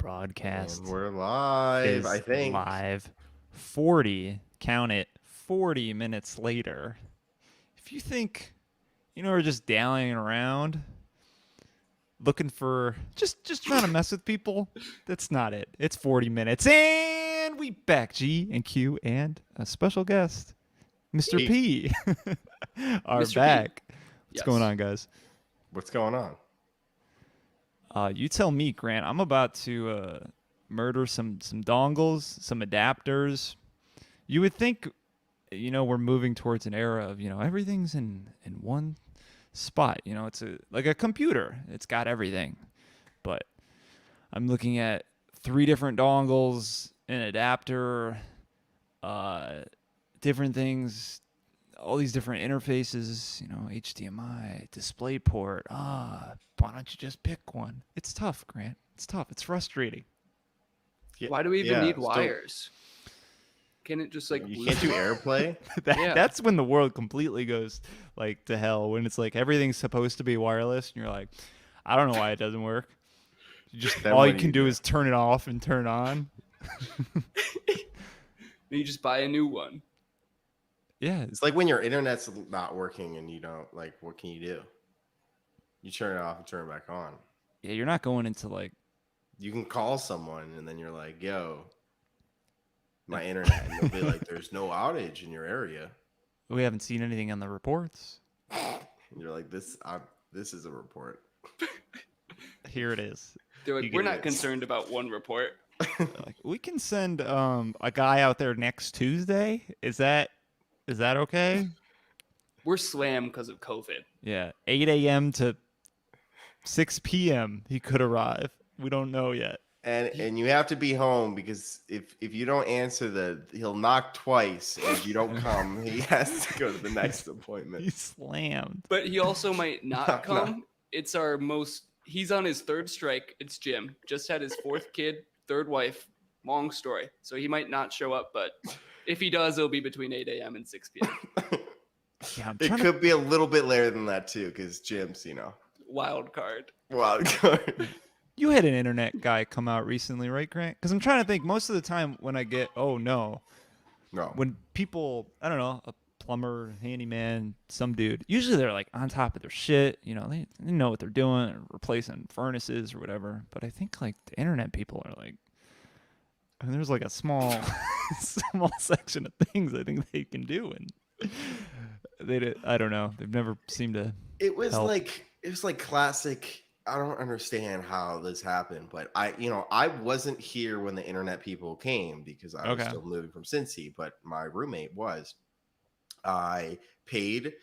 broadcast And we're live, is I think. live. 40 minutes later. If you think, we're just dallying around, looking for, just trying to mess with people, that's not it. It's 40 minutes. And we back, G&Q and a special guest, Mr. Hey, P, are Mr. P. back. What's going Yes. on, guys? what's going on? You tell me, Grant. I'm about to murder some dongles, some adapters. You would think, we're moving towards an era of, everything's in one spot. It's like a computer. It's got everything. But I'm looking at 3 different dongles, an adapter, different things, all these different interfaces, HDMI, DisplayPort. Why don't you just pick one? It's tough, Grant. It's tough. It's frustrating. Why do we even need so wires? Can it just like you can't do AirPlay? Yeah. That's when the world completely goes like to hell. When it's like everything's supposed to be wireless, and you're like, I don't know why it doesn't work. Then All what you do can you do do? is turn it off and turn on. You just buy a new one. Yeah, It's like when your internet's not working and you don't, like, what can you do? You turn it off and turn it back on. yeah. You're not going into like You can call someone and then you're like, yo, my internet. And they'll be like, there's no outage in your area. we haven't seen anything on the reports. And you're like, this is a report. Here it is. They're like, You we're get not it. concerned about one report. Like, we can send a guy out there next Tuesday. Is that okay? We're slammed because of COVID. Yeah, 8 a.m. to 6 p.m. he could arrive. We don't know yet. And you have to be home because if you don't answer he'll knock twice, and if you don't come, he has to go to the next appointment. He's slammed. But he also might No, not come. It's our most. He's on his 3rd strike. It's Jim. Just had his 4th kid, 3rd wife. Long story. So he might not show up, but if he does, it'll be between 8 a.m. and 6 p.m. Yeah, It could be a little bit later than that too, because Jim's, Wild card. wild card. You had an internet guy come out recently, right, Grant? Because I'm trying to think. Most of the time when I get, No. when people, I don't know, a plumber, handyman, some dude, usually they're like on top of their shit. They know what they're doing, or replacing furnaces or whatever. But I think like the internet people are like, and there's like a small section of things I think they can do, and I don't know. They've never seemed to. It was Help. like classic. I don't understand how this happened, but I wasn't here when the internet people came because I was Okay. still moving from Cincy, but my roommate was. I paid.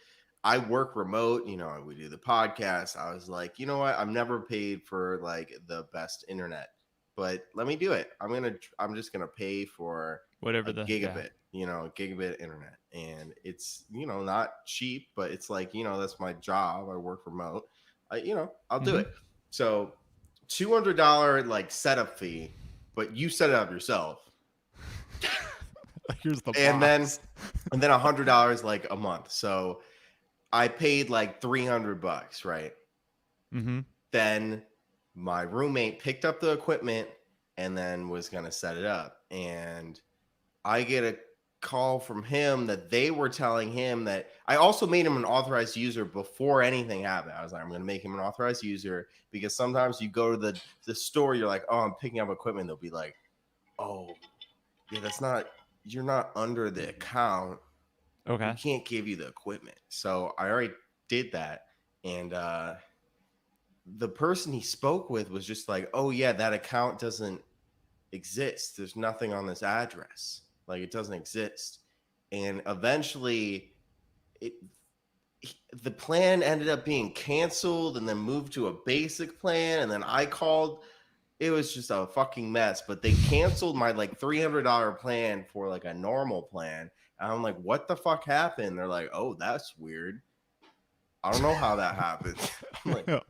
I work remote, we do the podcast. I was like, you know what? I'm never paid for like the best internet, but let me do it. I'm just gonna pay for Whatever a the gigabit, gigabit internet. And it's, not cheap, but it's like, that's my job. I work remote. I'll do it. So $200 like setup fee, but you set it up yourself. Here's the And box. then $100 like a month. So I paid like $300, right? Mm-hmm. Then my roommate picked up the equipment and then was going to set it up. And I get a call from him that they were telling him that I also made him an authorized user before anything happened. I was like, I'm going to make him an authorized user because sometimes you go to the store, you're like, oh, I'm picking up equipment. They'll be like, oh, yeah, you're not under the account. Okay. We can't give you the equipment. So I already did that. And the person he spoke with was just like, oh, yeah, that account doesn't exist. There's nothing on this address. Like, it doesn't exist. And eventually, the plan ended up being canceled and then moved to a basic plan. And then I called. It was just a fucking mess. But they canceled my like $300 plan for like a normal plan. And I'm like, what the fuck happened? They're like, oh, that's weird. I don't know how that happened. I'm like,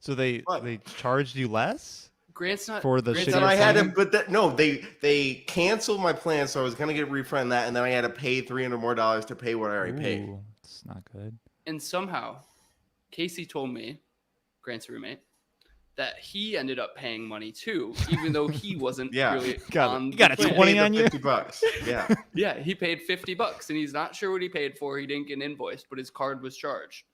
So they charged you less Grant's not for the Grant's shittier then not I had to, plan? but no, they canceled my plan, so I was gonna get a refund that, and then I had to pay $300 more to pay what I already paid. Ooh, it's not good. And somehow, Casey told me, Grant's roommate, that he ended up paying money too, even though he wasn't Yeah. really Got it. on You got the a He plan. 20 paid the on you? $50. Yeah. Yeah, he paid $50 and he's not sure what he paid for. He didn't get an invoice, but his card was charged.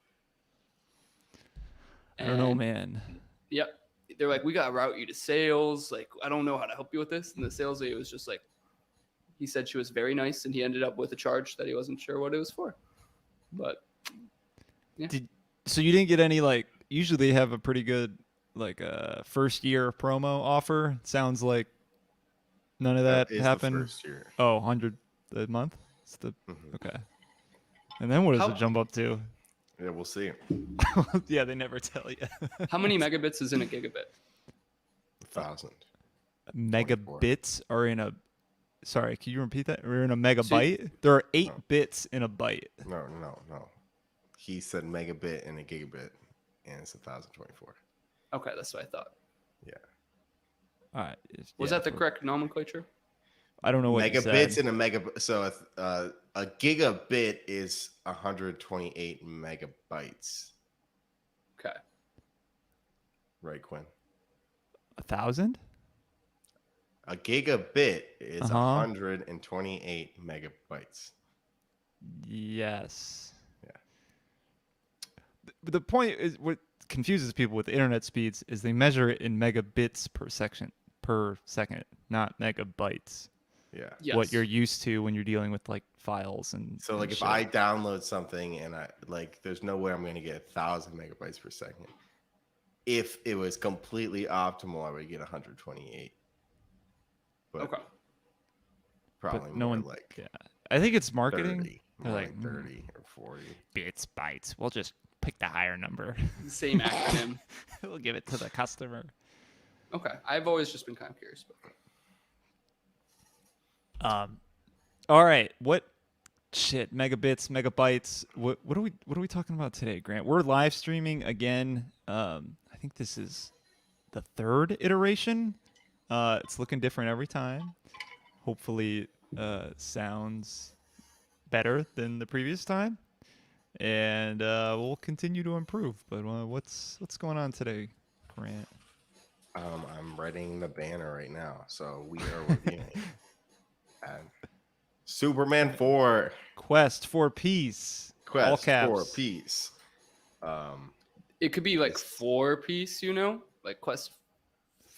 I don't know, And, man. Yep. They're like, we got to route you to sales. Like, I don't know how to help you with this. And the sales lady was just like, he said she was very nice and he ended up with a charge that he wasn't sure what it was for. But So you didn't get any, like, usually they have a pretty good, like, first year promo offer. Sounds like none of that is happened. the first year. Oh, 100 a month? It's the Mhm. Okay. And then what does How- it jump up to? Yeah, we'll see. Yeah, they never tell you. how many megabits is in a gigabit? 1,000. Megabits are in a. Sorry, can you repeat that? We're in a megabyte. There are 8 No. bits in a byte. No. He said megabit and a gigabit, and it's 1,024. Okay, that's what I thought. Yeah. All right. Was that the correct nomenclature? I don't know what you Megabits said. in a megabit. So a gigabit is 128 megabytes. Okay. Right, Quinn? 1,000? A gigabit is Uh-huh. 128 megabytes. Yes. Yeah. The point is, what confuses people with the internet speeds is they measure it in megabits per second, not megabytes. Yeah. Yes. What you're used to when you're dealing with like files and So like and if shit. I download something and I like, there's no way I'm going to get 1,000 megabytes per second. If it was completely optimal, I would get 128. But Okay. probably but no more one, like yeah. I think it's marketing. 30, They're more like, like 30 or 40. bits, bytes. We'll just pick the higher number. Same acronym. We'll give it to the customer. Okay. I've always just been kind of curious. All right. What shit? Megabits, megabytes. What are we talking about today, Grant? We're live streaming again. I think this is the 3rd iteration. It's looking different every time. Hopefully, sounds better than the previous time, and we'll continue to improve. But what's going on today, Grant? I'm writing the banner right now. So we are reviewing Superman 4 Quest for Peace. All Quest caps. for Peace. It could be like 4-piece, you know, like Quest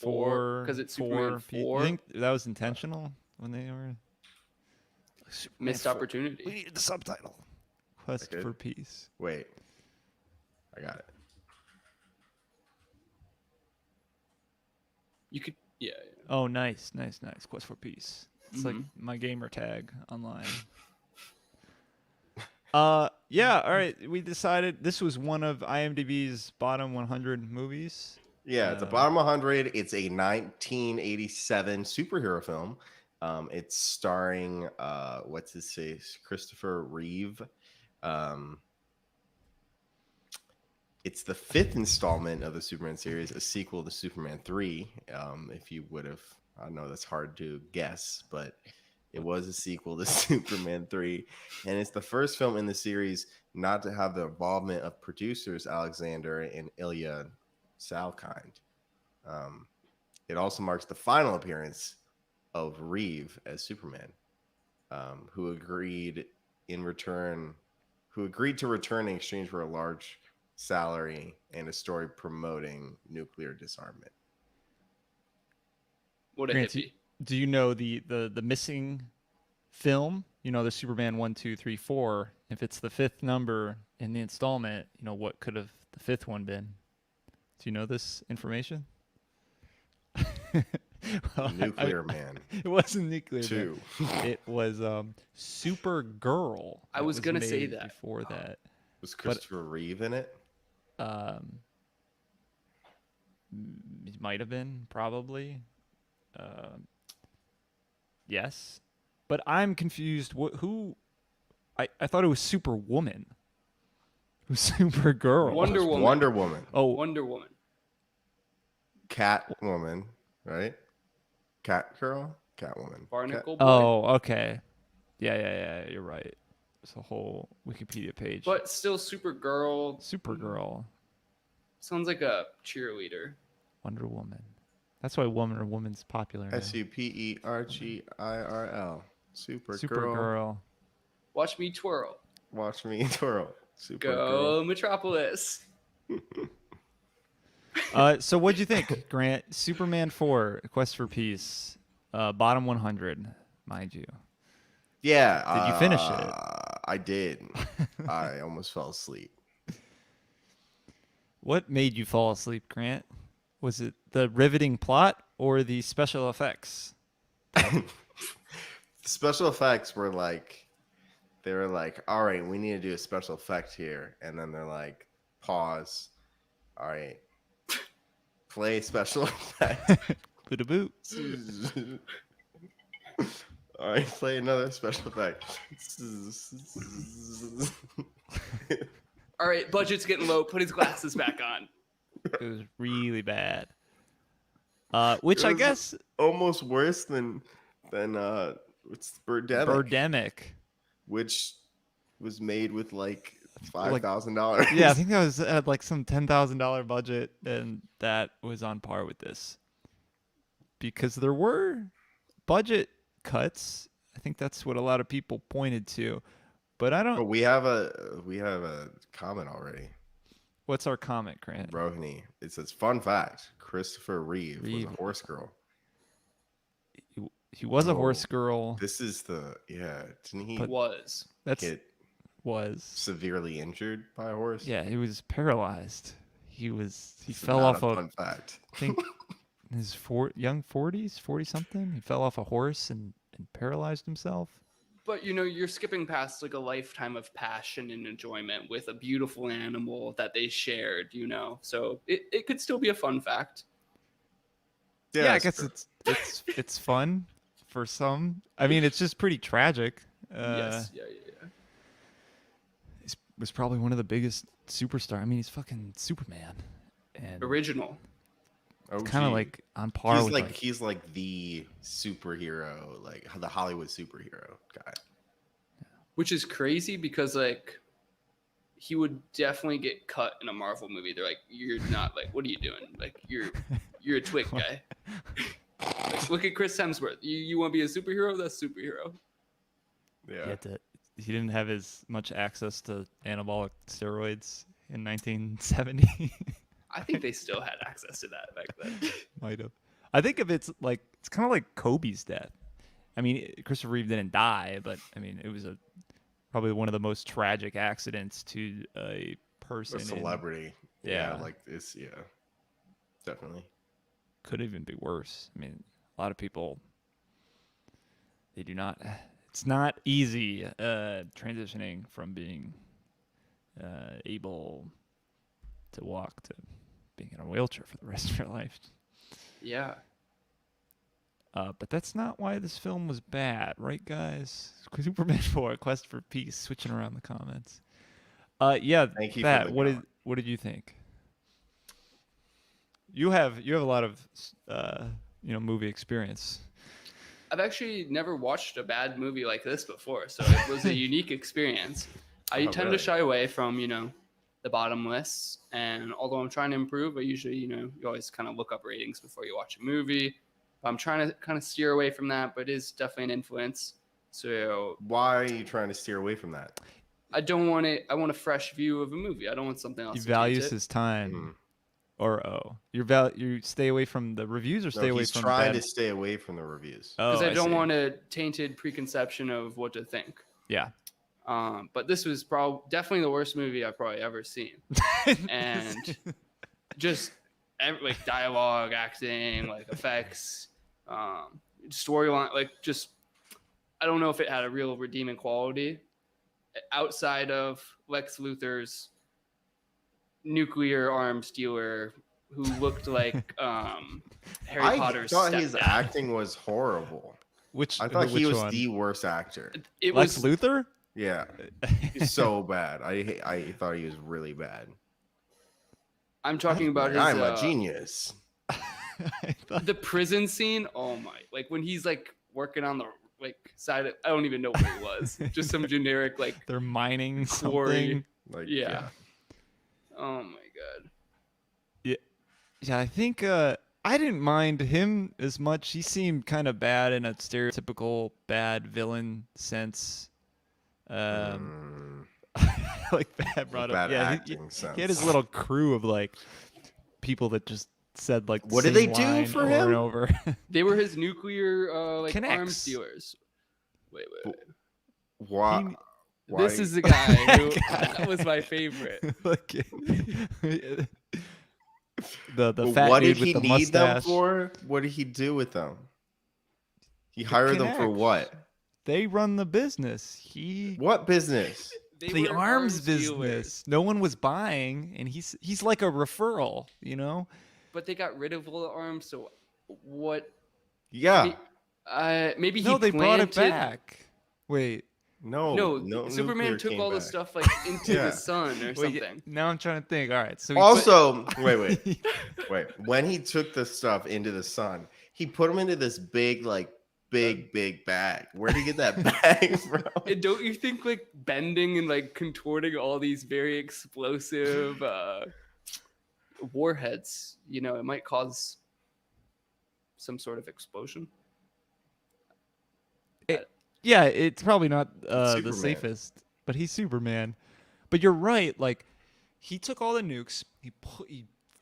4 because it's Superman 4. You think that was intentional when they were Superman Missed 4. opportunity. We needed the subtitle. Quest Okay. for Peace. Wait. I got it. You could, yeah. Oh, nice. Quest for Peace. It's like Mhm. my gamer tag online. Yeah. All right. We decided this was one of IMDb's bottom 100 movies. Yeah, it's a bottom 100. It's a 1987 superhero film. It's starring what's his face, Christopher Reeve. It's the 5th installment of the Superman series, a sequel to Superman 3. If you would have, I know that's hard to guess, but it was a sequel to Superman 3, and it's the first film in the series not to have the involvement of producers Alexander and Ilya Salkind. It also marks the final appearance of Reeve as Superman, who agreed to return in exchange for a large salary and a story promoting nuclear disarmament. What a Grant, hippie. do you know the missing film? You know, the Superman 1, 2, 3, 4. If it's the 5th number in the installment, you know, what could have the 5th one been? Do you know this information? Well, Nuclear Man It wasn't Nuclear 2. Man. It was Supergirl. I that was gonna say made that. before that. Was Christopher Reeve in it? It might have been, probably. Yes, but I'm confused. Who? I thought it was Superwoman. It was Supergirl. Wonder Woman. Wonder Woman. Oh, Wonder Woman. Catwoman, right? Catwoman. Barnacle Boy. oh, okay. Yeah. You're right. It's a whole Wikipedia page. But still Supergirl. Supergirl. Sounds like a cheerleader. Wonder Woman. That's why Wonder Woman's popular now. Supergirl. Supergirl. Supergirl. Watch me twirl. Watch me twirl. Supergirl. Go Metropolis. So what'd you think, Grant? Superman 4, Quest for Peace, bottom 100, mind you. Yeah. Did you finish it? I did. I almost fell asleep. What made you fall asleep, Grant? Was it the riveting plot or the special effects? The special effects were like, they were like, all right, we need to do a special effect here. And then they're like, pause. All right. Play special effect. Boot a boot. All right, play another special effect. All right, budget's getting low. Put his glasses back on. It was really bad. Which It I was guess almost worse than it's Birdemic, Birdemic. which was made with like $5,000. Yeah, I think that was had like some $10,000 budget, and that was on par with this. Because there were budget cuts. I think that's what a lot of people pointed to. But I But don't. we have a comment already. What's our comment, Grant? Rohini. It says, fun fact: Christopher Reeve was Reeve. a horse girl. He was a Oh, horse girl. This is didn't he That's get was severely injured by a horse? yeah. He was paralyzed. He This fell is not off a a fun fact. I think his young 40s, 40 something. He fell off a horse and paralyzed himself. But you're skipping past like a lifetime of passion and enjoyment with a beautiful animal that they shared, So it could still be a fun fact. Yeah, I that's guess true. it's fun for some. I mean, it's just pretty tragic. Yes. Yeah. He was probably one of the biggest superstar. I mean, he's fucking Superman, and Original. kind of OG. like on par he's with like he's like the superhero, like the Hollywood superhero guy. Which is crazy because like he would definitely get cut in a Marvel movie. They're like, you're not like, what are you doing? Like you're a twig guy. Like, look at Chris Hemsworth. You want to be a superhero? That's superhero. Yeah. he didn't have as much access to anabolic steroids in 1970. I think they still had access to that back then. Might have. I think of it's kind of like Kobe's death. I mean, Christopher Reeve didn't die, but I mean, it was probably one of the most tragic accidents to a person. A celebrity. Yeah. Like it's definitely. Could even be worse. I mean, a lot of people, they do not. It's not easy transitioning from being able to walk to being in a wheelchair for the rest of your life. Yeah. But that's not why this film was bad, right, guys? Superman 4, Quest for Peace, switching around the comments. Yeah, Thank you Pat, for the what did you think? You have a lot of movie experience. I've actually never watched a bad movie like this before, so it was a unique experience. I tend really? to shy away from, the bottom lists, and although I'm trying to improve, I usually, you always kind of look up ratings before you watch a movie. I'm trying to kind of steer away from that, but it is definitely an influence. So Why are you trying to steer away from that? I don't want it. I want a fresh view of a movie. I don't want something else. He to taint values it. his time, Mhm. or you stay away from the reviews, or stay away He's from trying bad... to stay away from the reviews. Because I don't see. want a tainted preconception of what to think. Yeah. But this was definitely the worst movie I've probably ever seen, and just like dialogue, acting, like effects, storyline, like just I don't know if it had a real redeeming quality outside of Lex Luthor's nuclear arms dealer who looked like Harry Potter's I thought his stepdad. acting was horrible. I thought he which was one? the worst actor. It Lex was Luthor. Yeah, he's so bad. I thought he was really bad. I'm talking about his. I'm a genius. I thought- The prison scene. Oh my! Like when he's like working on the side of, I don't even know where he was. Just some generic like they're mining quarry. something. Like Yeah. Oh my god. Yeah, I think I didn't mind him as much. He seemed kind of bad in a stereotypical bad villain sense. Um, Mm, like Pat a brought up. bad Yeah, acting he had his sense. little crew of like people that just said like the What did they same do line for over and him? over. They were his nuclear like arms Connects. dealers. Wait, wait, Wh- wait. Why? He This Why? is the guy that who that guy. was my favorite. Like, the But fat what did dude with he the need them mustache. for? What did he do with them? He To hired them for connect. what? They run the business. He What business? They the were arms dealers, business. No one was buying, and he's like a referral. You know. but they got rid of all the arms. So what? Yeah. Maybe he No, they brought it planted. back. Wait. No, No, no Superman nuclear took came all the back. stuff like into Yeah. the sun or Wait. something. Now I'm trying to think. All right. So he Also, wait. When he took the stuff into the sun, he put them into this big, big bag. Where did he get that bag from? And don't you think like bending and like contorting all these very explosive warheads, it might cause some sort of explosion? yeah, it's probably not It's the Superman. safest, but he's Superman. But you're right. Like, he took all the nukes, he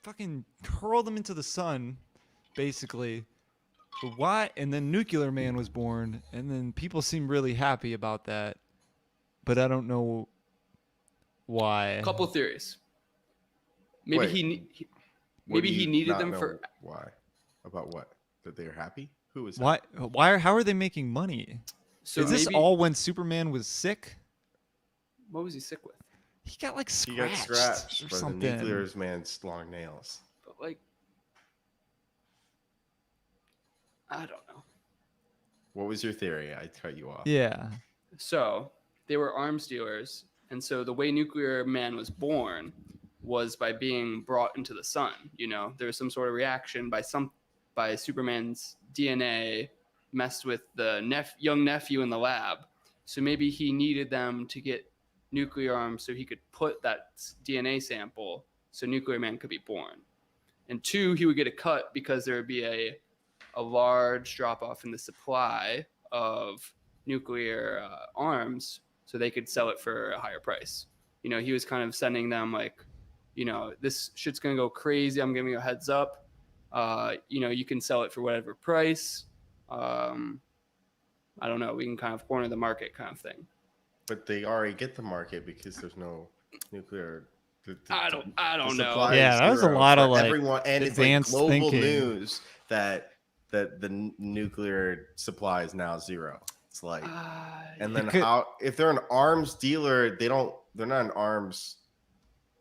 fucking hurled them into the sun, basically. But why? And then Nuclear Man was born, and then people seem really happy about that. But I don't know why. Couple theories. Maybe Wait, What maybe do he you needed not them know for. why? About what? That they're happy? Who was Why? Why? How are they making money? So Is this maybe all when Superman was sick? what was he sick with? He got like He got scratched, scratched or by something. the nuclear man's long nails. But like, I don't know. What was your theory? I cut you off. Yeah. So they were arms dealers, and so the way Nuclear Man was born was by being brought into the sun. There was some sort of reaction by Superman's DNA messed with the young nephew in the lab. So maybe he needed them to get nuclear arms so he could put that DNA sample so Nuclear Man could be born. And two, he would get a cut because there would be a large drop off in the supply of nuclear arms so they could sell it for a higher price. He was kind of sending them like, this shit's going to go crazy. I'm giving you a heads up. You can sell it for whatever price. I don't know. We can kind of corner the market kind of thing. But they already get the market because there's no nuclear. I don't know. supply Yeah, is that was a zero lot for of, like, everyone, and it's like advanced global thinking. news that the nuclear supply is now zero. It's like, and then how if they're an arms dealer, they're not an arms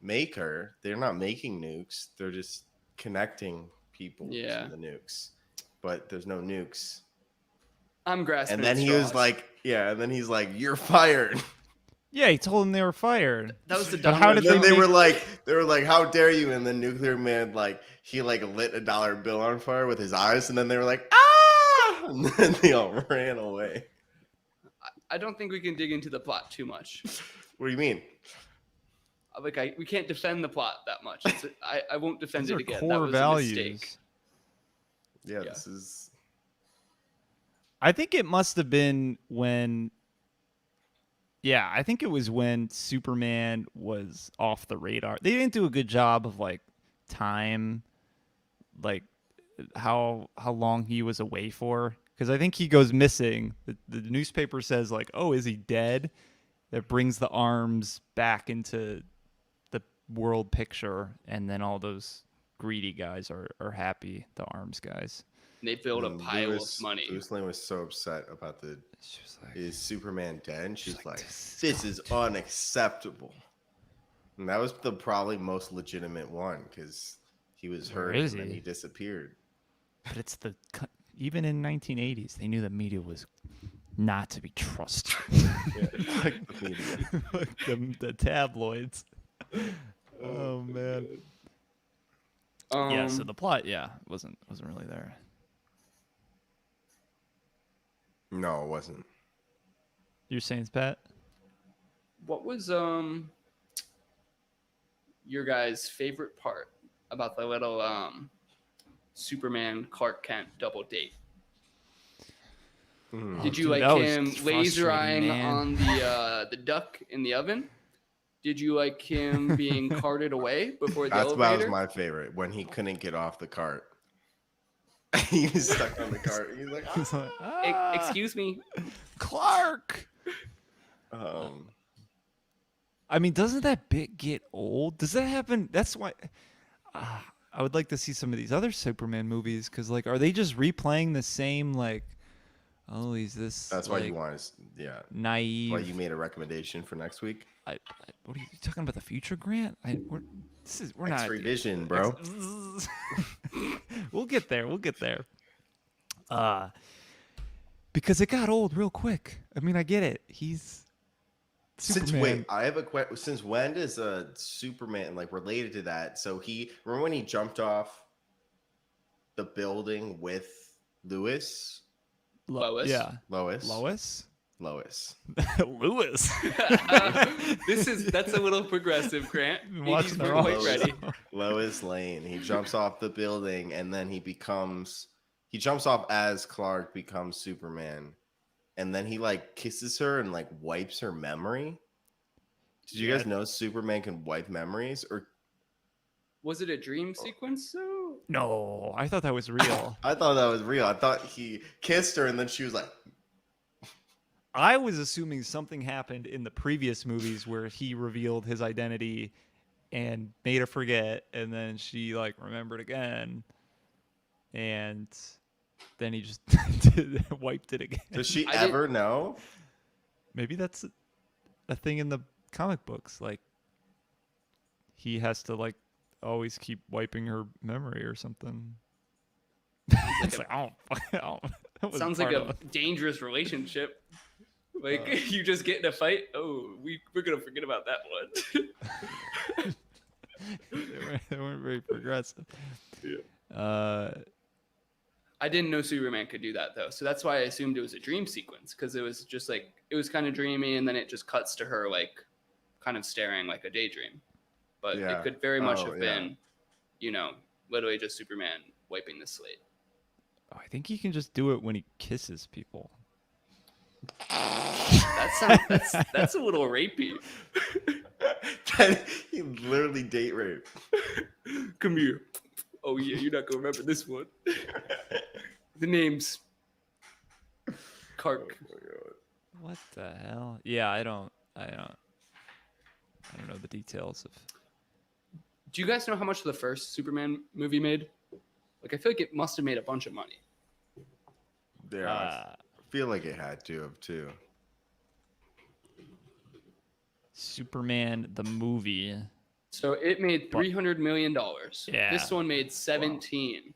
maker. They're not making nukes. They're just connecting people to the nukes. But there's no nukes. I'm grasping. And then at he was straws. like, and then he's like, "You're fired." Yeah, he told them they were fired. That was the But how did And then they they were make- like, "How dare you?" And then Nuclear Man he lit $1 bill on fire with his eyes, and then they were like, "Ah!" And then they all ran away. I don't think we can dig into the plot too much. What do you mean? Like we can't defend the plot that much. I won't defend These it are again. core That was values. a mistake. Yeah, Yeah. this is. I think it must have been when. Yeah, I think it was when Superman was off the radar. They didn't do a good job of like time, like how long he was away for. Because I think he goes missing. The newspaper says like, "Oh, is he dead?" That brings the arms back into the world picture, and then all those greedy guys are happy. The arms guys. And they build a and pile of money. Lois Lane was so upset about She was like, is Superman dead? And she's like, like, "This "This is unacceptable." And that was the probably most legitimate one because he was Where hurt is and then he? he disappeared. But it's even in 1980s, they knew the media was not to be trusted. Like the media. Like the tabloids. Oh man. Yeah. So the plot, wasn't really there. No, it wasn't. You're saying, Pat? What was your guys' favorite part about the little Superman Clark Kent double date. Mhm. Did you Dude, like that was him laser frustrating, eyeing man. on the duck in the oven? Did you like him being carted away before the That was elevator? my favorite when he couldn't get off the cart. He was stuck on the cart. He's like, He's like, Excuse me. Clark. um, I mean, doesn't that bit get old? Does that happen? That's why I would like to see some of these other Superman movies because, like, are they just replaying the same, like, oh, he's this, that's why like, you want to, yeah. naive. Why you made a recommendation for next week? What are you talking about? The future, Grant? We're not. X-ray vision, bro. We'll get there. We'll get there. Because it got old real quick. I mean, I get it. He's Since Superman. wait, I have a question. Since when does Superman like related to that? So he remember when he jumped off the building with Lewis, Lois. Yeah. Lois, Lois. Lois. Lewis. That's a little progressive, Grant. Been Maybe watching he's the not wrong quite show. ready. Lois Lane. He jumps off the building and then he jumps off as Clark becomes Superman. And then he like kisses her and like wipes her memory. Did you Yeah. guys know Superman can wipe memories? Or Was it a dream sequence? So No, I thought that was real. I thought that was real. I thought he kissed her and then she was like, I was assuming something happened in the previous movies where he revealed his identity and made her forget, and then she like remembered again, and then he just wiped it again. does she I ever know? Maybe that's a thing in the comic books. Like he has to like always keep wiping her memory or something. It's like, oh, that was sounds like part a of dangerous relationship. Like you just get in a fight. Oh, we're gonna forget about that one. they weren't very progressive. Yeah. I didn't know Superman could do that though, so that's why I assumed it was a dream sequence because it was just like it was kind of dreamy, and then it just cuts to her like kind of staring like a daydream. But Yeah. it could very much Oh, have yeah. been, literally just Superman wiping the slate. Oh, I think he can just do it when he kisses people. That's a little rapey. He literally date raped. Come here. Oh yeah, you're not gonna remember this one. The name's Kark. What the hell? Yeah, I don't know the details of. Do you guys know how much the first Superman movie made? Like, I feel like it must have made a bunch of money. Yeah, I feel like it had to have too. Superman the movie. So it made $300 million. Yeah. This one made 17.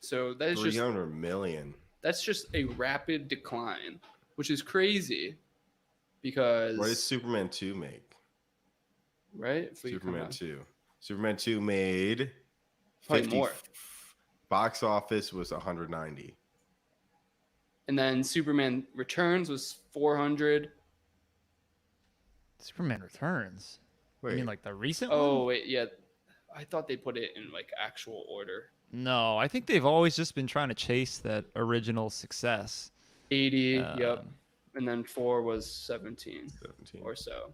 So that is just 300 million. that's just a rapid decline, which is crazy because What did Superman 2 make? right? If we come Superman on. 2. Superman 2 made Probably 50. more. Box office was 190. And then Superman Returns was 400. Superman Returns. Wait, You mean like the recent Oh one? wait, yeah. I thought they put it in like actual order. No, I think they've always just been trying to chase that original success. 80, yep. Um, And then 4 was 17 17. or so.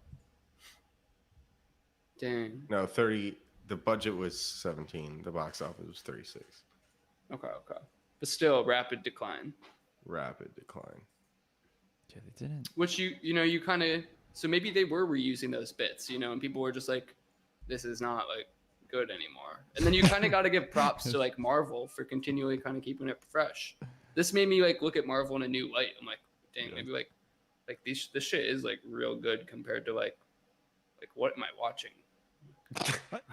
Dang. No, 30. The budget was 17. The box office was 36. Okay. But still, rapid decline. Rapid decline. Yeah, they didn't. Which you kind of. So maybe they were reusing those bits, and people were just like, this is not like good anymore. And then you kind of got to give props to like Marvel for continually kind of keeping it fresh. This made me like look at Marvel in a new light. I'm like, dang, Yeah. maybe like this shit is like real good compared to like what am I watching?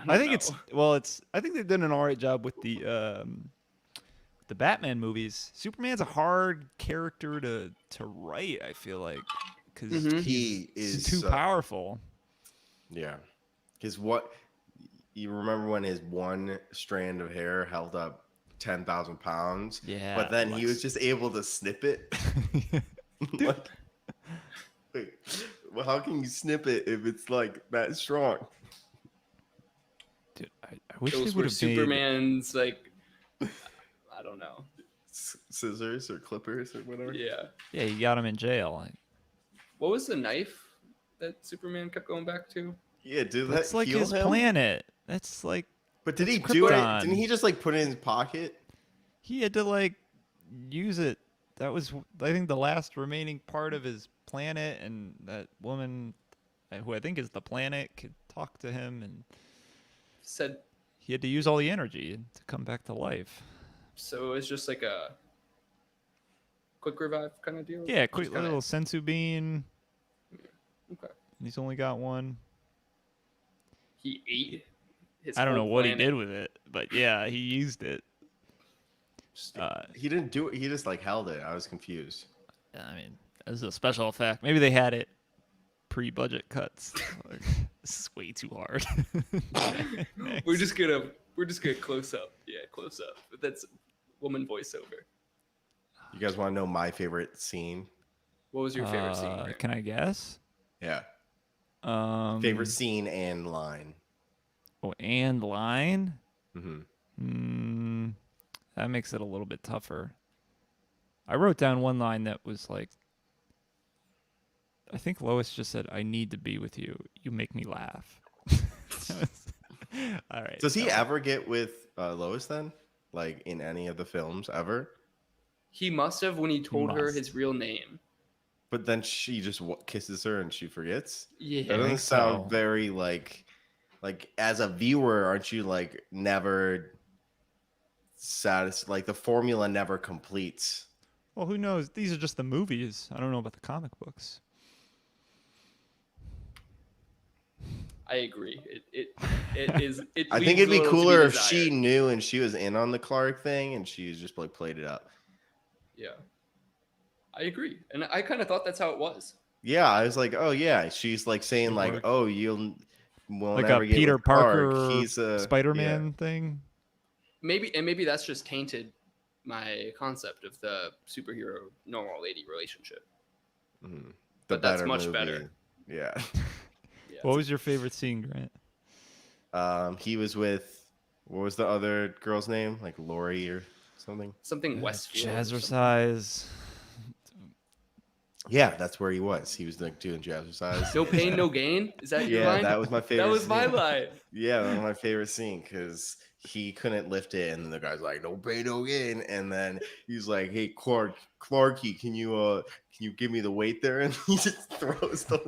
I think know. I think they've done an alright job with the Batman movies. Superman's a hard character to write, I feel like, because Mhm. He he's is too powerful. Yeah. You remember when his one strand of hair held up 10,000 pounds? Yeah, But then like- he was just able to snip it. Like, wait, well, how can you snip it if it's like that strong? Dude, I wish they Those would were have made. Superman's like, I don't know. Scissors or clippers or whatever. Yeah. Yeah, he got him in jail. What was the knife that Superman kept going back to? Yeah, did That's that like heal his him? planet. That's like But did he That's do it? Krypton. Didn't he just like put it in his pocket? he had to like use it. That was, I think, the last remaining part of his planet, and that woman, who I think is the planet, could talk to him, and Said he had to use all the energy to come back to life. so. It's just like a quick revive kind of deal. Yeah, Just quick kinda- little sensu bean. Okay. And he's only got one. He ate. His I don't know whole what he planet. did with it, but yeah, he used it. He didn't do it. He just like held it. I was confused. I mean, as a special effect, maybe they had it pre-budget cuts. Like, this is way too hard. We're just gonna close up. Yeah, close up. But that's woman voiceover. You guys want to know my favorite scene? What was your favorite scene? Grant? Can I guess? Yeah. Favorite scene and line. Oh, and line. Mm-hmm. That makes it a little bit tougher. I wrote down one line that was like, I think Lois just said, "I need to be with you. You make me laugh." All right. Does he ever get with Lois then? Like in any of the films ever? He must have when he told her must. his real name. But then she just kisses her and she forgets? Yeah. That doesn't think sound so. very like as a viewer, aren't you like never satisfied? Like the formula never completes. Well, who knows? These are just the movies. I don't know about the comic books. I agree. It is. It I think leaves it'd be little to cooler if she desired. knew and she was in on the Clark thing and she just like played it up. Yeah. I agree, and I kind of thought that's how it was. Yeah, I was like, oh yeah, she's like saying like, Clark. oh you'll won't Like ever a get Peter with Clark. Parker He's a Spider-Man thing. Maybe that's just tainted my concept of the superhero normal lady relationship. Yeah. Mhm. But that's much better. Yeah. Yeah. What was your favorite scene, Grant? He was with what was the other girl's name? Like Lori or something. Something Westfield. or something. Jazzercise. Yeah, that's where he was. He was like doing jazzercise. No pain, no gain. Is that your Yeah, line? that was my favorite. That was my scene. line. Yeah, that was my favorite scene because he couldn't lift it, and then the guy's like, "No pain, no gain," and then he's like, "Hey, Clarky, can you give me the weight there?" And he just throws the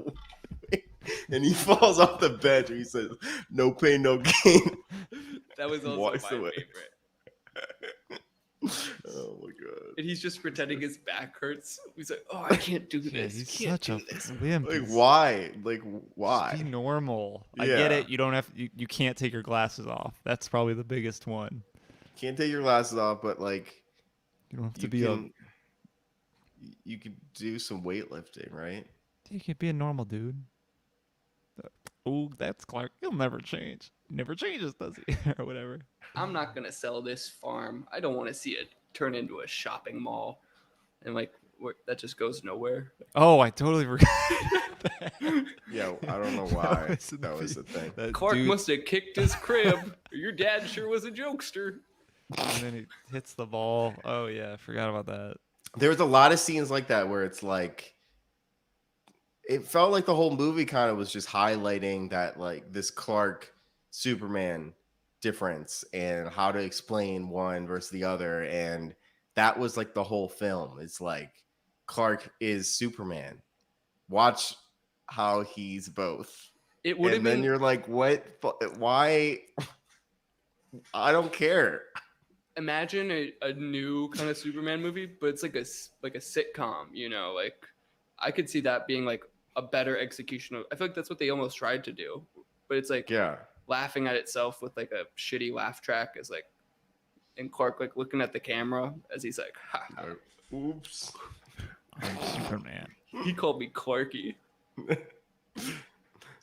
weight, and he falls off the bench. And he says, "No pain, no gain." That was also Walks my away. favorite. Oh my god! And he's just pretending his back hurts. He's like, "Oh, I can't do Yeah, this. he's Can't such do a this." wimp. Like He's- why? Like Just why? be normal. I get Yeah. it. You don't have. You can't take your glasses off. That's probably the biggest one. Can't take your glasses off, but like You don't have to you be can. You could do some weightlifting, right? You can be a normal dude. Oh, that's Clark. He'll never change. He never changes, does he? Or whatever. I'm not gonna sell this farm. I don't want to see it turn into a shopping mall, and like that just goes nowhere. Oh, I totally forgot. Yeah, I don't know why was that was the thing. That Clark dude- must have kicked his crib. Your dad sure was a jokester. And then he hits the ball. Oh yeah, I forgot about that. There was a lot of scenes like that where it's like it felt like the whole movie kind of was just highlighting that like this Clark Superman difference and how to explain one versus the other, and that was like the whole film. It's like Clark is Superman. Watch how he's both. It would have And then been. you're like, what? Why? I don't care. Imagine a new kind of Superman movie, but it's like a sitcom. You know, like I could see that being like a better execution of. I feel like that's what they almost tried to do, but it's like Yeah. laughing at itself with like a shitty laugh track is like, and Clark like looking at the camera as he's like, ha, ha. Oops. I'm Superman. He called me Clarky.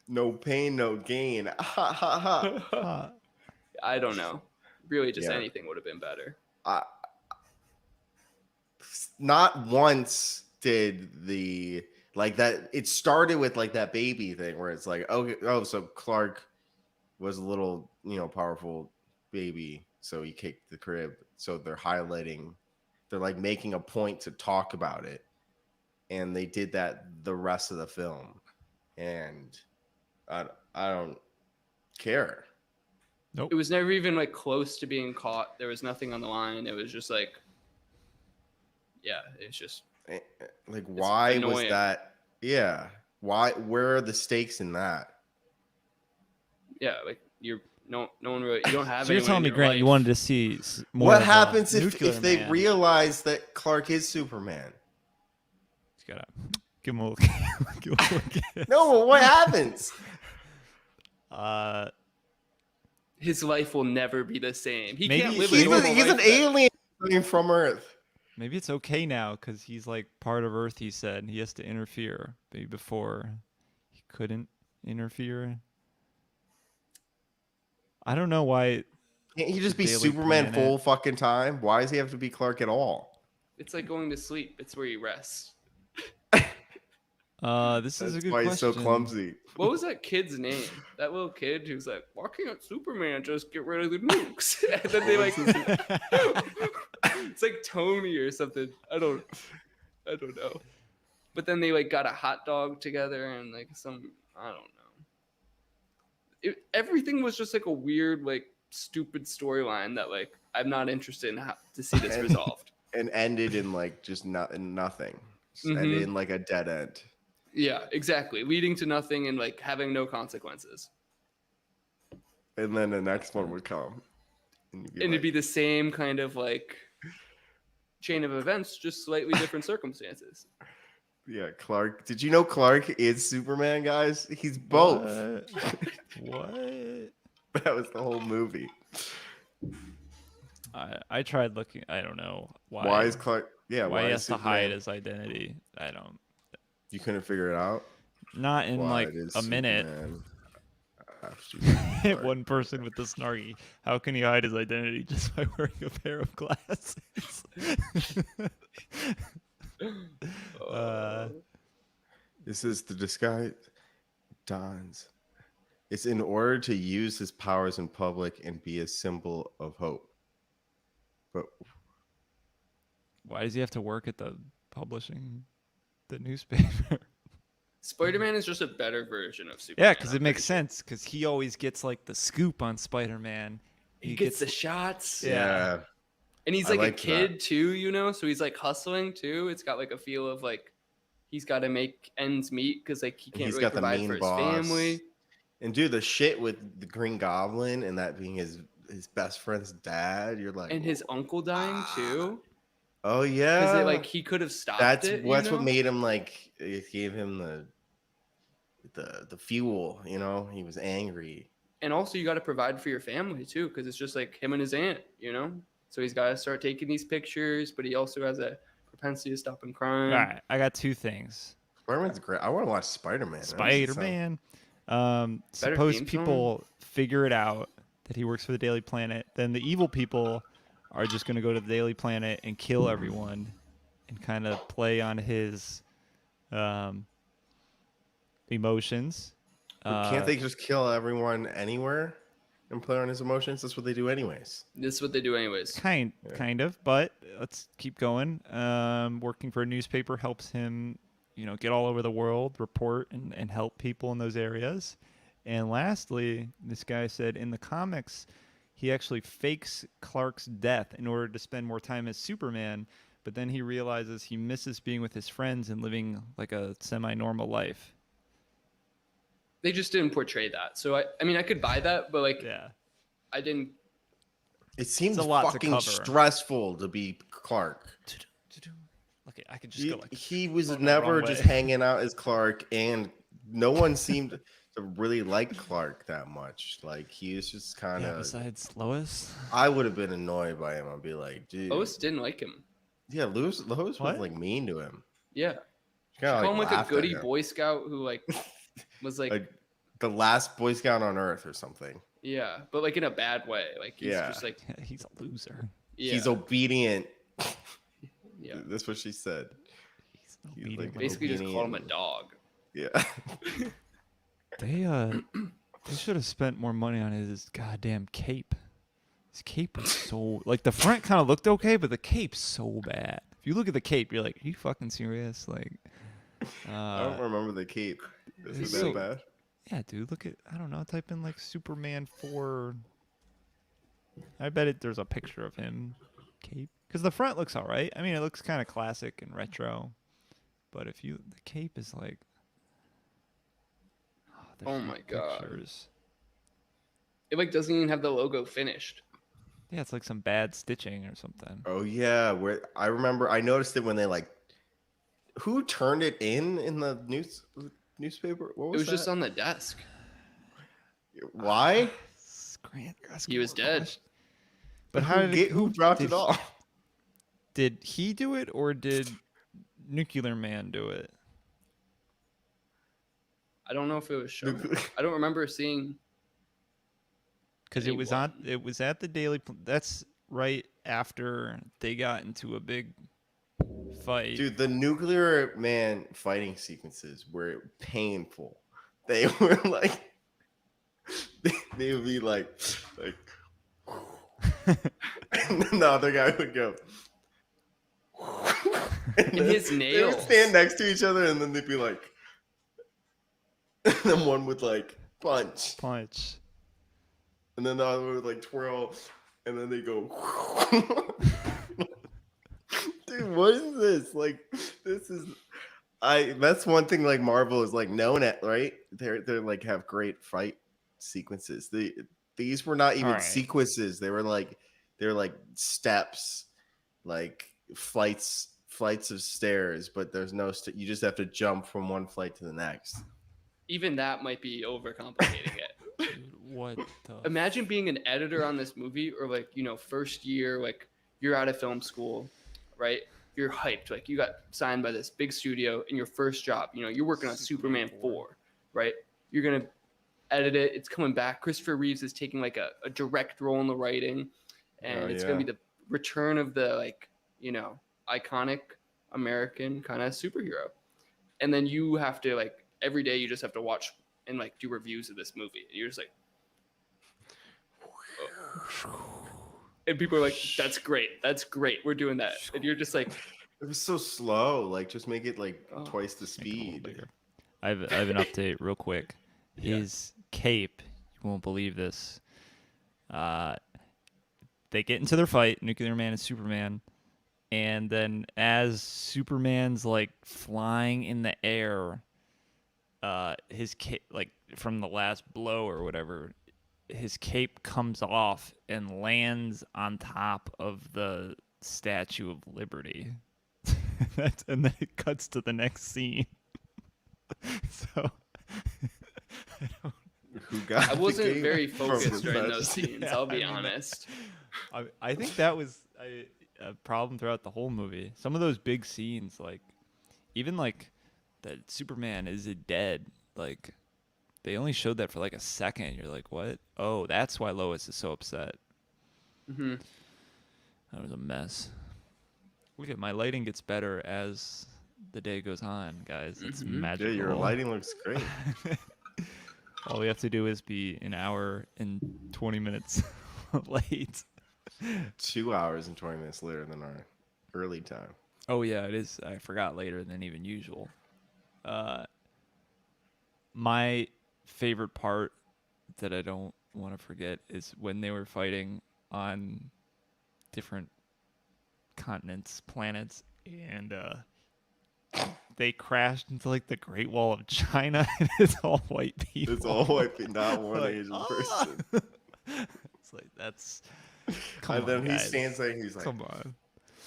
No pain, no gain. Ha ha ha. I don't know. Really, just Yeah. anything would have been better. Not once did the like that. It started with like that baby thing where it's like, oh, so Clark was a little, powerful baby, so he kicked the crib. So they're highlighting, they're like making a point to talk about it, and they did that the rest of the film, and I don't care. Nope. It was never even like close to being caught. There was nothing on the line. It was just like, yeah, it's just Like, why was annoying. that? Yeah, why? Where are the stakes in that? yeah, like you're no one really, you don't have So you're anyone telling in me, your Grant, you life. wanted to see more What of happens if Nuclear they Man. realize that Clark is Superman? Just gotta give him a look. Give him a look. No, what happens? His life will never be the same. He Maybe can't live a He's normal he's an life. alien coming from Earth. maybe it's okay now because he's like part of Earth. He said and he has to interfere. Maybe before he couldn't interfere. I don't know why. Can't he just The be Daily Superman Planet. full fucking time? Why does he have to be Clark at all? It's like going to sleep. It's where you rest. This is a That's good why question. he's so clumsy. What was that kid's name? That little kid who's like, why can't Superman just get rid of the nukes? And then they like, it's like Tony or something. I don't know. But then they like got a hot dog together and like I don't know. Everything was just like a weird, like stupid storyline that like I'm not interested in to see this resolved. And ended in like just nothing. Just Mhm. ended in like a dead end. Yeah, exactly. Leading to nothing and like having no consequences. And then the next one would come. And It'd be the same kind of like chain of events, just slightly different circumstances. yeah, Clark. Did you know Clark is Superman, guys? He's both. What? That was the whole movie. I tried looking. I don't know why. Why is Clark? Yeah, why he is has to hide Superman- his identity? I don't. You couldn't figure it out. Not in Why like it is a minute. Superman after Hit Clark. one person with the snarky. How can he hide his identity just by wearing a pair of glasses? This is the disguise. Don's. It's in order to use his powers in public and be a symbol of hope. But Why does he have to work at the publishing the newspaper? Spider-Man is just a better version of Superman. Yeah, because it I'm makes pretty sure. sense. Because he always gets like the scoop on Spider-Man. He gets the shots. yeah, And he's I like a liked kid that. too, you know? So he's like hustling too. It's got like a feel of like he's got to make ends meet because like he can't he's really got the provide mean for his boss. family. And dude, the shit with the Green Goblin and that being his best friend's dad, you're like, And his uncle dying too. oh yeah, Because like he could have stopped it. That's what made him like. It gave him the fuel. You know, he was angry. And also you got to provide for your family too, because it's just like him and his aunt, you know. So he's got to start taking these pictures, but he also has a propensity to stopping crime. All right, I got two things. Spider-Man's great. I want to watch Spider-Man. Spider-Man. Better Suppose theme song? people figure it out that he works for the Daily Planet, then the evil people are just going to go to the Daily Planet and kill everyone and kind of play on his emotions. Can't they just kill everyone anywhere and play on his emotions? That's what they do anyways. This is what they do anyways. Kind of, but let's keep going. Working for a newspaper helps him, get all over the world, report and help people in those areas. And lastly, this guy said in the comics, he actually fakes Clark's death in order to spend more time as Superman, but then he realizes he misses being with his friends and living like a semi-normal life. They just didn't portray that. So I mean I could buy that, but like Yeah. I didn't. It seems a lot to fucking cover. stressful to be Clark. Okay, I could just go like He was going the never wrong just way. hanging out as Clark, and no one seemed to really like Clark that much. Like he was just kind of. besides Lois. I would have been annoyed by him. I'd be like, dude. Lois didn't like him. Yeah, Lois was What? like mean to him. Yeah. She kinda, Call him like a laughed at goody him. Boy Scout who like was like The last Boy Scout on Earth or something. yeah, but like in a bad way. Like he's Yeah. just like He's a loser. yeah. He's obedient. yeah. That's what she said. He's Obedient like little Basically just call him a obedient. dog. Yeah. They They should have spent more money on his goddamn cape. His cape was so like the front kind of looked okay, but the cape's so bad. If you look at the cape, you're like, are you fucking serious? Like, I don't remember the cape. Is it it's that so bad? yeah, dude. Look at I don't know. Type in like Superman 4. I bet there's a picture of him cape because the front looks all right. I mean, it looks kind of classic and retro, but if you the cape is like, there's Oh no my God. pictures. It like doesn't even have the logo finished. Yeah, it's like some bad stitching or something. Oh yeah, where I remember I noticed it when they like who turned it in the newspaper? What It was was just that? on the desk. Why? Grant, you're asking He was more dead. questions. But how did it, who dropped did it off? Did he do it or did Nuclear Man do it? I don't know if it was shown. I don't remember seeing. Because it was on. anyone. It was at the Daily. That's right after they got into a big fight. Dude, the Nuclear Man fighting sequences were painful. They were like they would be like and then the other guy would go and And then his they would nails. stand next to each other and then they'd be like and then one would like punch Punch. and then the other would like twirl and then they go dude, what is this? Like this is that's one thing like Marvel is like known at, right? They're like have great fight sequences. These were not even Alright. sequences. They're like steps, like flights of stairs, but there's no you just have to jump from one flight to the next. Even that might be overcomplicating it. Dude, what the? Imagine being an editor on this movie, or like first year, like you're out of film school, right? You're hyped, like you got signed by this big studio in your first job. You're working on Superman 4, right? You're gonna edit it. It's coming back. Christopher Reeves is taking like a direct role in the writing, and it's gonna be the return of the iconic American kind of superhero. And then you have to like every day you just have to watch and like do reviews of this movie. And you're just like, and people are like, that's great, we're doing that. And you're just like, It was so slow. Like just make it like twice the Make it a little speed. bigger. I have an update real quick. Yeah. His cape, you won't believe this. They get into their fight, Nuclear Man and Superman, and then as Superman's like flying in the air, his cape, like from the last blow or whatever, his cape comes off and lands on top of the Statue of Liberty. And then it cuts to the next scene. So Who got I the wasn't game very from focused the during those statue? scenes. Yeah, I'll be I mean, honest. I think that was a problem throughout the whole movie. Some of those big scenes, like even like that Superman is it dead? Like they only showed that for like a second. You're like, what? Oh, that's why Lois is so upset. Hmm. That was a mess. Look at my lighting gets better as the day goes on, guys. It's Mhm. Yeah, magical. your lighting looks great. All we have to do is be an hour and 20 minutes late. 2 hours and 20 minutes later than our early time. Oh yeah, it is. I forgot later than even usual. My favorite part that I don't want to forget is when they were fighting on different continents, planets, and they crashed into like the Great Wall of China, and it's all white people. It's all white, not one Like, Asian "Ah!" person. It's like that's. Come And on, then he guys. stands there and he's like, Come on.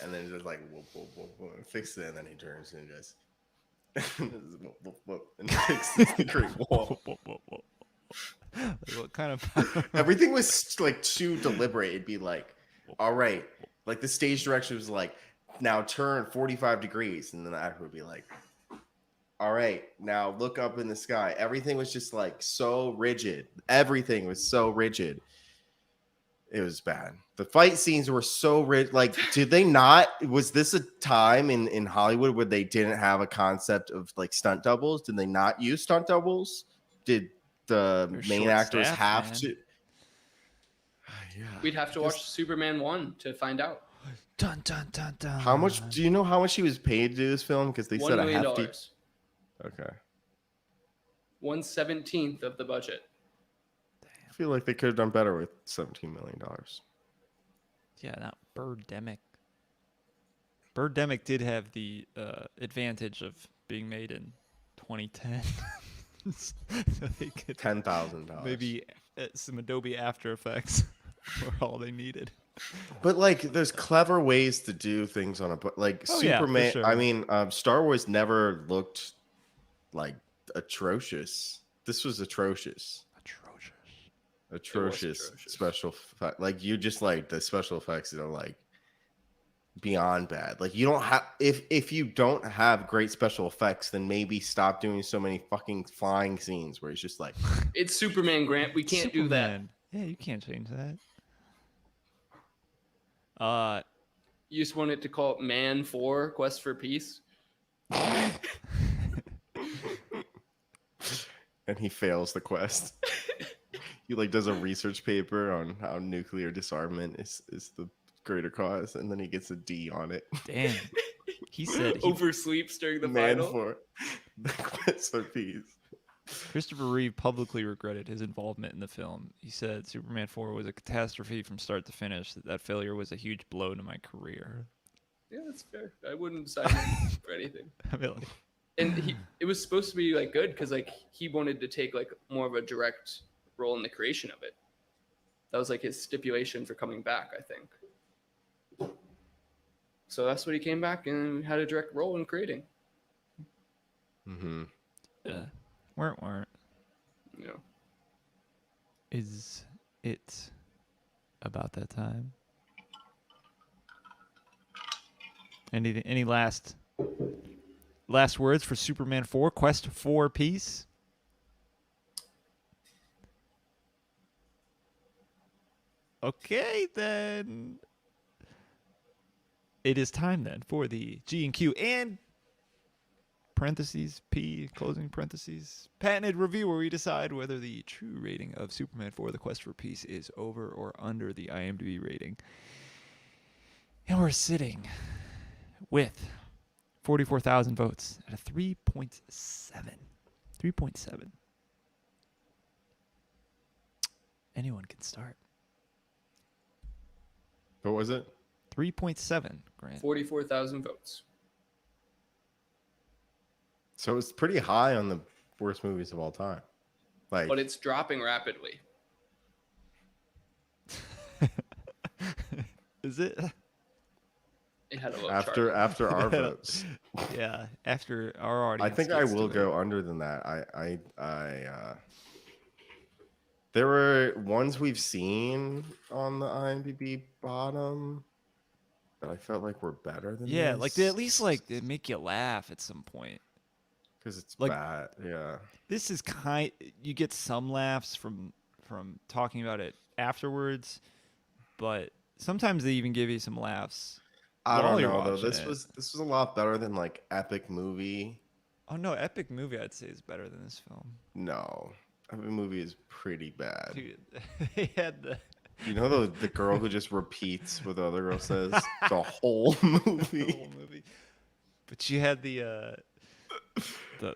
and then he's just like, whoop, whoop, whoop, whoop, and fix it. And then he turns and just, whoop, whoop, whoop, and fixes the Great Wall. Like, what kind of Everything was like too deliberate. It'd be like, all right, like the stage direction was like, now turn 45 degrees. And then the actor would be like, all right, now look up in the sky. Everything was just like so rigid. Everything was so rigid. It was bad. The fight scenes were so rigid. Like, did they not? Was this a time in Hollywood where they didn't have a concept of like stunt doubles? Did they not use stunt doubles? Did the They're main actors short-staffed, have man. to. Yeah. We'd have to watch Superman 1 to find out. Dun dun dun dun. How much? Do you know how much he was paid to do this film? Because they $1 said a million. hefty. Okay. 1/17 of the budget. I feel like they could have done better with $17 million. Yeah, not Birdemic. Birdemic did have the advantage of being made in 2010. So they could $10,000. maybe some Adobe After Effects were all they needed. But like, there's clever ways to do things on a like Oh, yeah, for Superman. sure. I mean, Star Wars never looked like atrocious. This was atrocious. Atrocious special effect. Like, you just like the special effects that are like beyond bad. Like, you don't have if you don't have great special effects, then maybe stop doing so many fucking flying scenes where it's just like It's Superman, Grant. We can't do that. Superman. Yeah, you can't change that. You just wanted to call it Man 4 Quest for Peace. and he fails the quest. He like does a research paper on how nuclear disarmament is the greater cause, and then he gets a D on it. Damn. He said he, Oversleeps during the Man final. for the Quest for Peace. Christopher Reeve publicly regretted his involvement in the film. He said Superman 4 was a catastrophe from start to finish. That failure was a huge blow to my career. Yeah, that's fair. I wouldn't sign him for anything. I mean, like, And it was supposed to be like good because like he wanted to take like more of a direct role in the creation of it. That was like his stipulation for coming back, I think. So that's what he came back and had a direct role in creating. Mm-hmm. yeah. Weren't. You know. Is it about that time? Any last words for Superman 4 Quest for Peace? Okay, then. It is time then for the G&Q and parentheses P closing parentheses patented review, where we decide whether the true rating of Superman 4 The Quest for Peace is over or under the IMDb rating. And we're sitting with 44,000 votes at a 3.7. 3.7. Anyone can start. What was it? 3.7, Grant. 44,000 votes. So it's pretty high on the worst movies of all time. Like, But it's dropping rapidly. Is it? It had a low after chart. after our votes. Yeah, after our audience. I think I gets will to go it. under than that. There were ones we've seen on the IMDb bottom that I felt like were better than Yeah, this. like they at least like they make you laugh at some point. because it's like- bad. Yeah. This is you get some laughs from talking about it afterwards, but sometimes they even give you some laughs. I while don't you're know though. watching This it. was a lot better than like Epic Movie. Oh no, Epic Movie I'd say is better than this film. No, Epic Movie is pretty bad. Dude, they had the You know the girl who just repeats what the other girl says the whole movie. whole movie. But you had the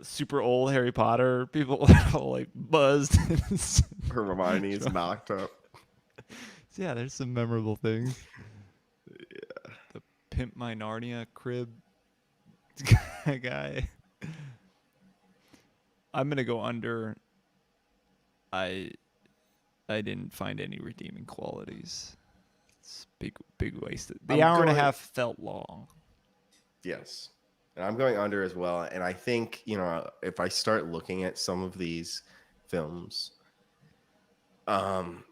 super old Harry Potter people all like buzzed. Hermione's knocked up. Yeah, there's some memorable things. Yeah. The Pimp My Narnia crib guy. I'm gonna go under. I didn't find any redeeming qualities. It's big wasted. The hour and a half felt long. Yes. And I'm going under as well. And I think, if I start looking at some of these films, on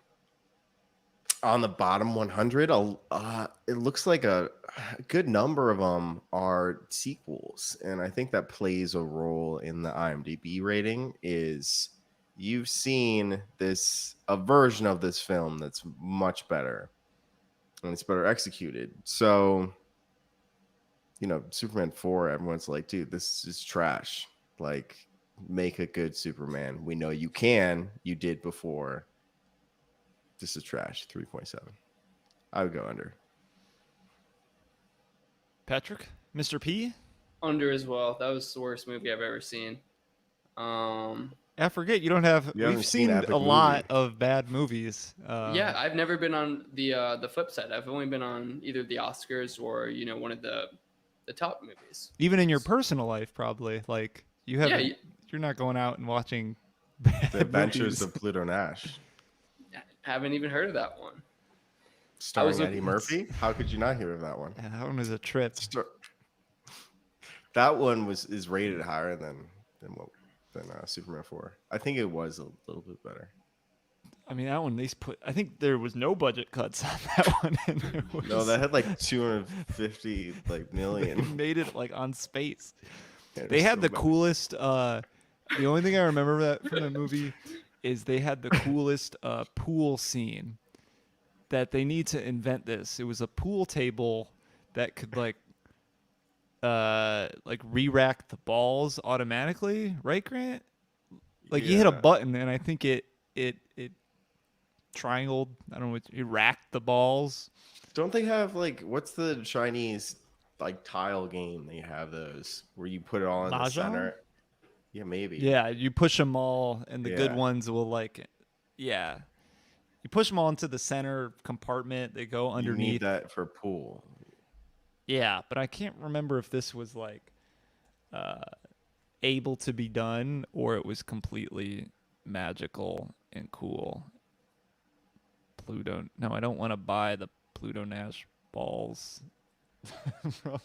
the bottom 100, it looks like a good number of them are sequels. And I think that plays a role in the IMDb rating is you've seen a version of this film that's much better and it's better executed. So, Superman 4, everyone's like, dude, this is trash. Like, make a good Superman. We know you can. You did before. This is trash. 3.7. I would go under. Patrick, Mr. P. Under as well. That was the worst movie I've ever seen. I forget you don't have. You We've haven't seen seen Epic a lot Movie. of bad movies. Yeah, I've never been on the flip side. I've only been on either the Oscars or one of the top movies. even in your personal life, probably like you Yeah, haven't. You're not going out and watching bad The Adventures movies. of Pluto Nash, haven't even heard of that one. starring Eddie Murphy. How could you not hear of that one? Yeah, that one was a trip. That one is rated higher than Superman 4. I think it was a little bit better. I mean, that one they put. I think there was no budget cuts on that one. And there was, No, that had like 250 they million. made it like on space. Yeah, it They was had so the bad. coolest. The only thing I remember that from the movie is they had the coolest pool scene. That they need to invent this. It was a pool table that could like re-rack the balls automatically, right, Grant? Like you hit a Yeah. button and I think it triangled. I don't know. It racked the balls. Don't they have like what's the Chinese like tile game? They have those where you put it all in the Mahjong? center. Yeah, maybe. Yeah, you push them all, and the good Yeah. ones will like, yeah. You push them all into the center compartment. They go You underneath. need that for pool. Yeah, but I can't remember if this was like able to be done or it was completely magical and cool. Pluto. No, I don't want to buy the Pluto Nash balls from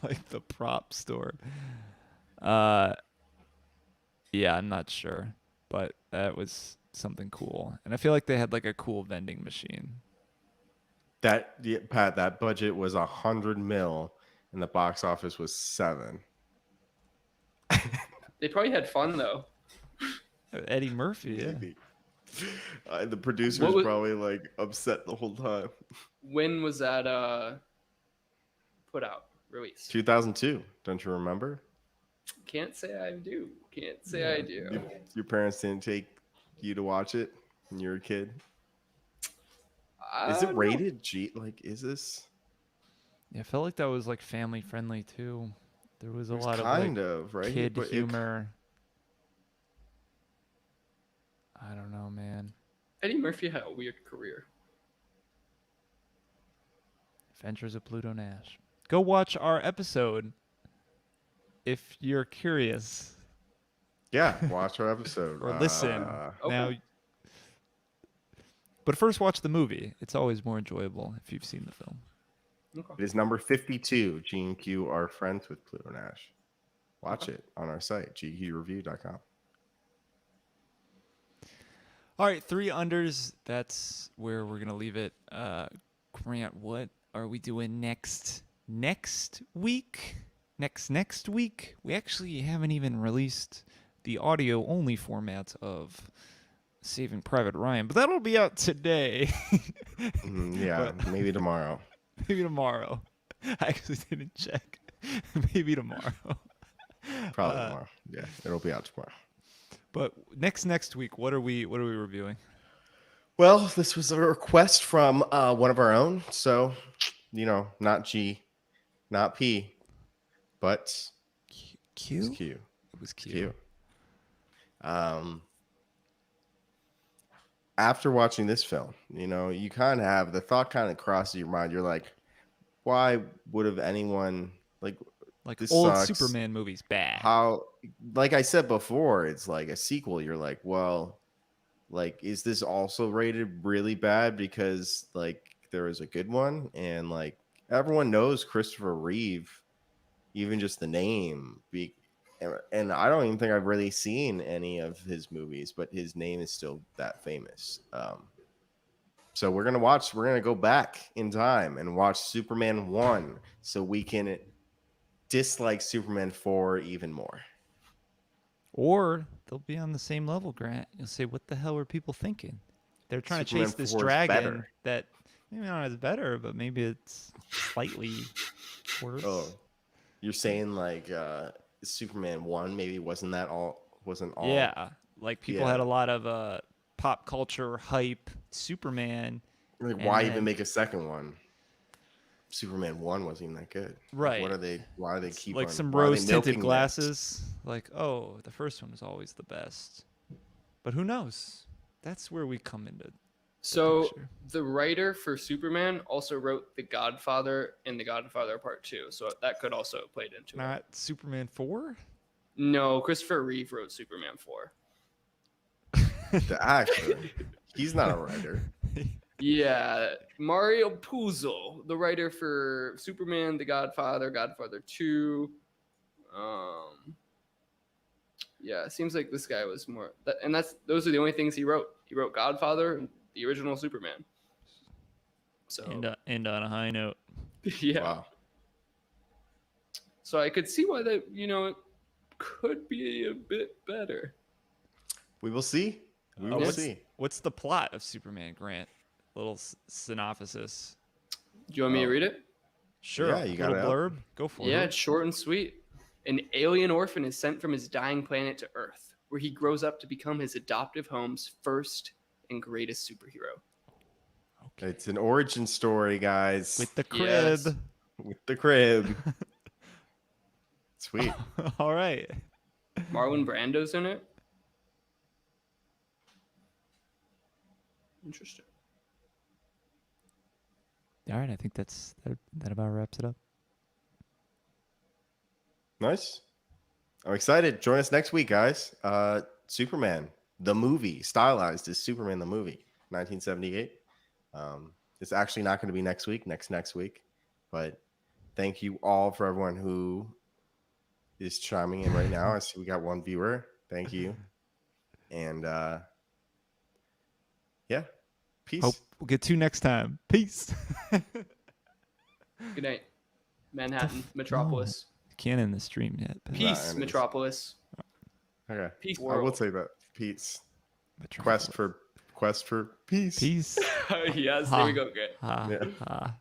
like the prop store. Yeah, I'm not sure, but that was something cool. And I feel like they had like a cool vending machine. Pat, that budget was 100 mil, and the box office was 7. They probably had fun though. Eddie Murphy, yeah. Maybe. The producer What was was- probably like upset the whole time. When was that put out, released? 2002, don't you remember? Can't say I do. Can't say I do. Your parents didn't take you to watch it when you were a kid. Is it No. rated G? Like, is this? Yeah, I felt like that was like family friendly too. There was a It was lot kind of of right. kid But humor. I don't know, man. Eddie Murphy had a weird career. Adventures of Pluto Nash. Go watch our episode if you're curious. yeah, watch our episode Or listen. Okay. Now, but first watch the movie. It's always more enjoyable if you've seen the film. Okay. It is number 52. G&Q are friends with Pluto Nash. Watch it on our site, gqreview.com. All right, 3 unders. That's where we're gonna leave it. Grant, what are we doing next? Next week? Next week? We actually haven't even released the audio only format of Saving Private Ryan, but that'll be out today. Yeah, maybe tomorrow. Maybe tomorrow. I actually didn't check. Maybe tomorrow. Probably tomorrow. Yeah, it'll be out tomorrow. But next week, what are we reviewing? Well, this was a request from one of our own. So, not G, not P, but Q? it's Q. It was It's Q. Q. After watching this film, you kind of have the thought kind of crosses your mind. You're like, why would have anyone like this old sucks. Superman movies bad. How, like I said before, it's like a sequel. You're like, well, like, is this also rated really bad because like there was a good one? And like everyone knows Christopher Reeve, even just the name. And I don't even think I've really seen any of his movies, but his name is still that famous. So we're gonna go back in time and watch Superman 1 so we can dislike Superman 4 even more. Or they'll be on the same level, Grant. You'll say, what the hell were people thinking? They're trying Superman to chase this 4 is dragon better. that maybe not as better, but maybe it's slightly worse. Oh, you're saying like Superman 1 maybe wasn't all. Yeah, like people Yeah. had a lot of pop culture hype. Superman, Like, and why even then make a second one? Superman 1 wasn't even that good. Like, right, why do they it's keep like on, some why are they rose tinted milking this? glasses. Like, oh, the first one was always the best, but who knows? That's where we come into the So picture. the writer for Superman also wrote The Godfather and The Godfather Part 2. So that could also have played into it. Not Superman 4. No, Christopher Reeve wrote Superman 4. The actor, he's not a writer. Yeah, Mario Puzo, the writer for Superman, The Godfather, Godfather 2. Yeah, it seems like this guy was more and those are the only things he wrote. He wrote Godfather and the original Superman. So And on a high note, yeah. Wow. So I could see why that, it could be a bit better. We will see. We will see. what's the plot of Superman, Grant? Little synopsis. Do you want me to Oh. read it? Sure. Yeah, you got little it up. blurb. Go for Yeah, it. it's short and sweet. An alien orphan is sent from his dying planet to Earth, where he grows up to become his adoptive home's first and greatest superhero. Okay. It's an origin story, guys. With the crib. Yes. With the crib. Sweet. All right. Marlon Brando's in it. Interesting. All right. I think that about wraps it up. Nice. I'm excited. Join us next week, guys. Superman, the movie, stylized as Superman, the movie, 1978. It's actually not going to be next week, next week. But thank you all for everyone who is chiming in right now. I see we got one viewer. Thank you. And yeah, peace. Hope we'll get to you next time. Peace. Good night, Manhattan, Metropolis. Can't end the stream yet. but- Peace, Right, Metropolis. Okay. Peace, I will world. say that. Peace. Metropolis. Quest for peace. Peace. Yes, there we go. Great. Ha, Yeah. ha.